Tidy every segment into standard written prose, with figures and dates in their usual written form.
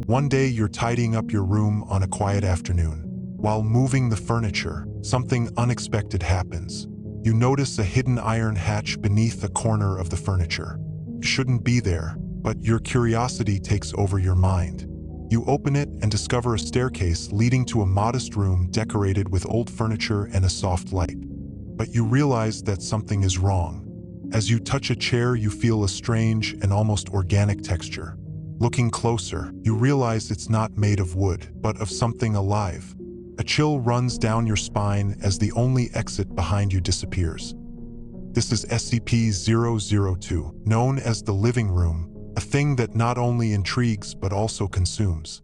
One day you're tidying up your room on a quiet afternoon. While moving the furniture, something unexpected happens. You notice a hidden iron hatch beneath a corner of the furniture. It shouldn't be there, but your curiosity takes over your mind. You open it and discover a staircase leading to a modest room decorated with old furniture and a soft light. But you realize that something is wrong. As you touch a chair, you feel a strange and almost organic texture. Looking closer, you realize it's not made of wood, but of something alive. A chill runs down your spine as the only exit behind you disappears. This is SCP-002, known as the living room, a thing that not only intrigues but also consumes.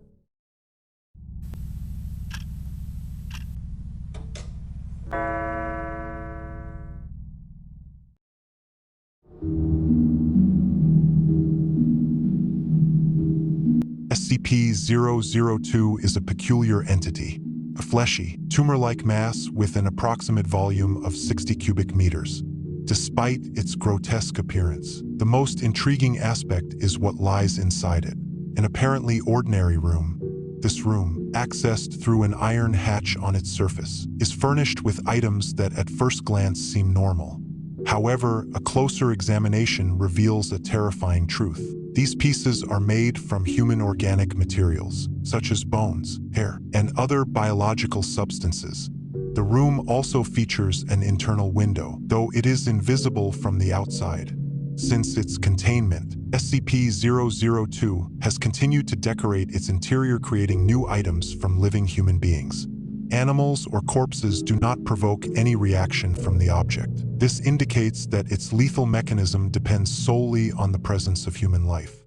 SCP-002 is a peculiar entity, a fleshy, tumor-like mass with an approximate volume of 60 cubic meters. Despite its grotesque appearance, the most intriguing aspect is what lies inside it. An apparently ordinary room. This room, accessed through an iron hatch on its surface, is furnished with items that at first glance seem normal. However, a closer examination reveals a terrifying truth. These pieces are made from human organic materials, such as bones, hair, and other biological substances. The room also features an internal window, though it is invisible from the outside. Since its containment, SCP-002 has continued to decorate its interior, creating new items from living human beings. Animals or corpses do not provoke any reaction from the object. This indicates that its lethal mechanism depends solely on the presence of human life.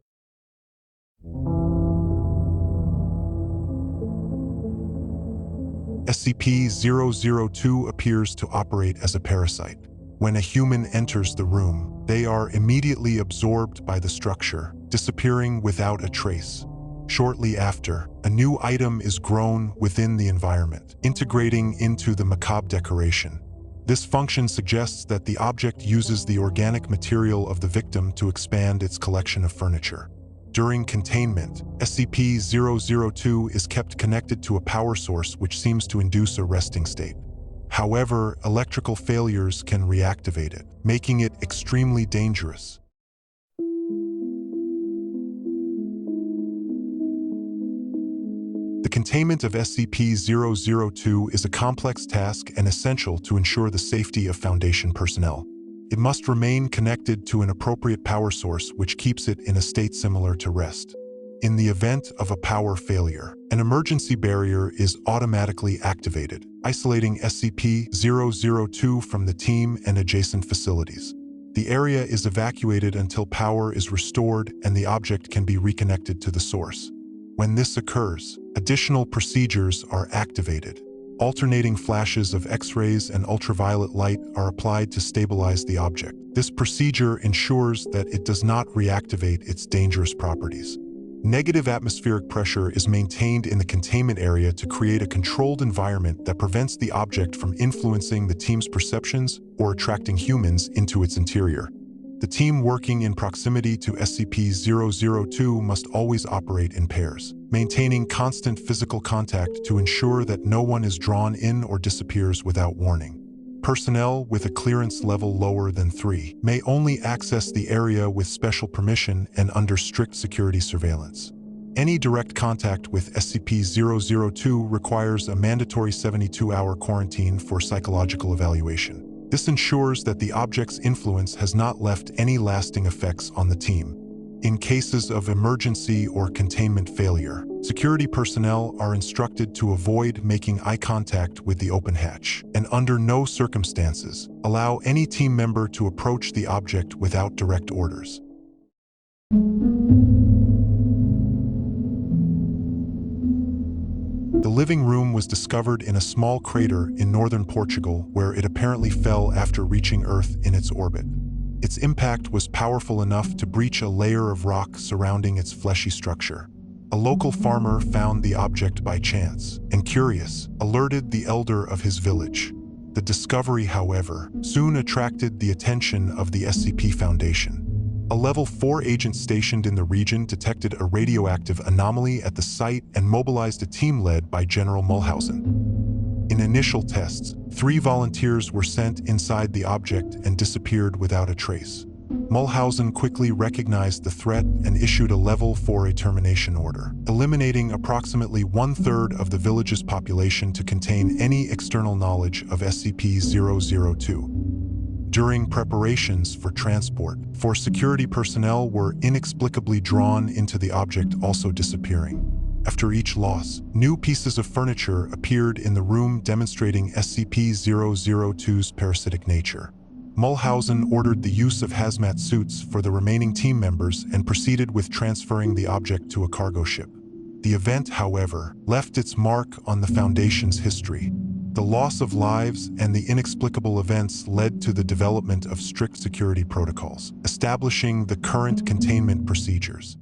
SCP-002 appears to operate as a parasite. When a human enters the room, they are immediately absorbed by the structure, disappearing without a trace. Shortly after, a new item is grown within the environment, integrating into the macabre decoration. This function suggests that the object uses the organic material of the victim to expand its collection of furniture. During containment, SCP-002 is kept connected to a power source which seems to induce a resting state. However, electrical failures can reactivate it, making it extremely dangerous. The containment of SCP-002 is a complex task and essential to ensure the safety of Foundation personnel. It must remain connected to an appropriate power source which keeps it in a state similar to rest. In the event of a power failure, an emergency barrier is automatically activated, isolating SCP-002 from the team and adjacent facilities. The area is evacuated until power is restored and the object can be reconnected to the source. When this occurs, additional procedures are activated. Alternating flashes of X-rays and ultraviolet light are applied to stabilize the object. This procedure ensures that it does not reactivate its dangerous properties. Negative atmospheric pressure is maintained in the containment area to create a controlled environment that prevents the object from influencing the team's perceptions or attracting humans into its interior. The team working in proximity to SCP-002 must always operate in pairs, maintaining constant physical contact to ensure that no one is drawn in or disappears without warning. Personnel with a clearance level lower than 3 may only access the area with special permission and under strict security surveillance. Any direct contact with SCP-002 requires a mandatory 72-hour quarantine for psychological evaluation. This ensures that the object's influence has not left any lasting effects on the team. In cases of emergency or containment failure, security personnel are instructed to avoid making eye contact with the open hatch, and under no circumstances, allow any team member to approach the object without direct orders. The living room was discovered in a small crater in northern Portugal where it apparently fell after reaching Earth in its orbit. Its impact was powerful enough to breach a layer of rock surrounding its fleshy structure. A local farmer found the object by chance and, curious, alerted the elder of his village. The discovery, however, soon attracted the attention of the SCP Foundation. A Level 4 agent stationed in the region detected a radioactive anomaly at the site and mobilized a team led by General Mulhausen. In initial tests, 3 volunteers were sent inside the object and disappeared without a trace. Mulhausen quickly recognized the threat and issued a Level 4 termination order, eliminating approximately 1/3 of the village's population to contain any external knowledge of SCP-002. During preparations for transport, 4 security personnel were inexplicably drawn into the object, also disappearing. After each loss, new pieces of furniture appeared in the room demonstrating SCP-002's parasitic nature. Mulhausen ordered the use of hazmat suits for the remaining team members and proceeded with transferring the object to a cargo ship. The event, however, left its mark on the Foundation's history. The loss of lives and the inexplicable events led to the development of strict security protocols, establishing the current containment procedures.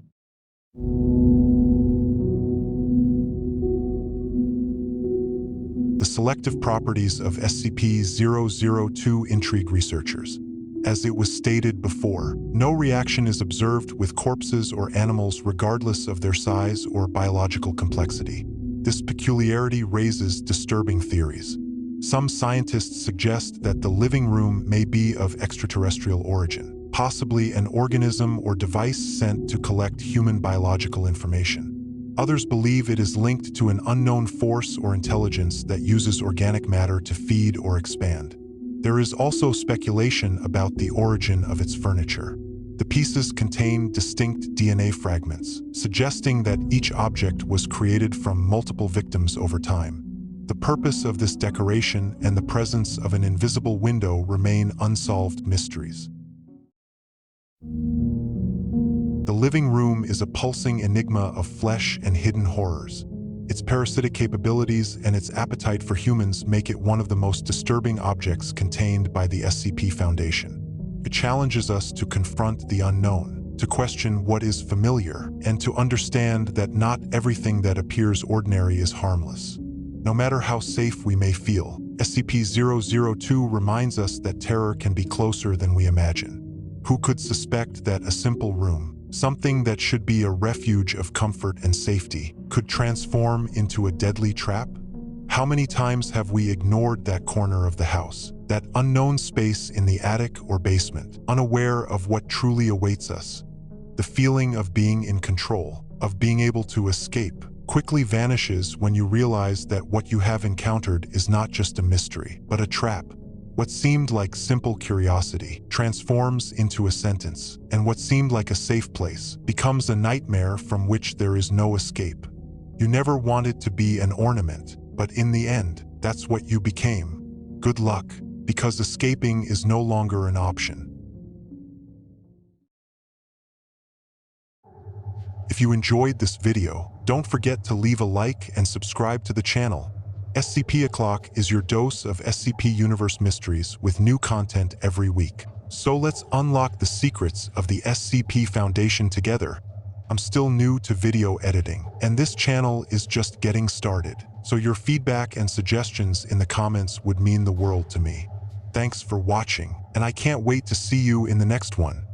The selective properties of SCP-002 intrigue researchers. As it was stated before, no reaction is observed with corpses or animals regardless of their size or biological complexity. This peculiarity raises disturbing theories. Some scientists suggest that the living room may be of extraterrestrial origin, possibly an organism or device sent to collect human biological information. Others believe it is linked to an unknown force or intelligence that uses organic matter to feed or expand. There is also speculation about the origin of its furniture. The pieces contain distinct DNA fragments, suggesting that each object was created from multiple victims over time. The purpose of this decoration and the presence of an invisible window remain unsolved mysteries. The living room is a pulsing enigma of flesh and hidden horrors. Its parasitic capabilities and its appetite for humans make it one of the most disturbing objects contained by the SCP Foundation. It challenges us to confront the unknown, to question what is familiar, and to understand that not everything that appears ordinary is harmless. No matter how safe we may feel, SCP-002 reminds us that terror can be closer than we imagine. Who could suspect that a simple room, something that should be a refuge of comfort and safety, could transform into a deadly trap? How many times have we ignored that corner of the house, that unknown space in the attic or basement, unaware of what truly awaits us? The feeling of being in control, of being able to escape, quickly vanishes when you realize that what you have encountered is not just a mystery, but a trap. What seemed like simple curiosity transforms into a sentence, and what seemed like a safe place becomes a nightmare from which there is no escape. You never wanted to be an ornament, but in the end, that's what you became. Good luck, because escaping is no longer an option. If you enjoyed this video, don't forget to leave a like and subscribe to the channel. SCP O'CLOCK is your dose of SCP Universe mysteries with new content every week. So let's unlock the secrets of the SCP Foundation together. I'm still new to video editing, and this channel is just getting started, so your feedback and suggestions in the comments would mean the world to me. Thanks for watching, and I can't wait to see you in the next one.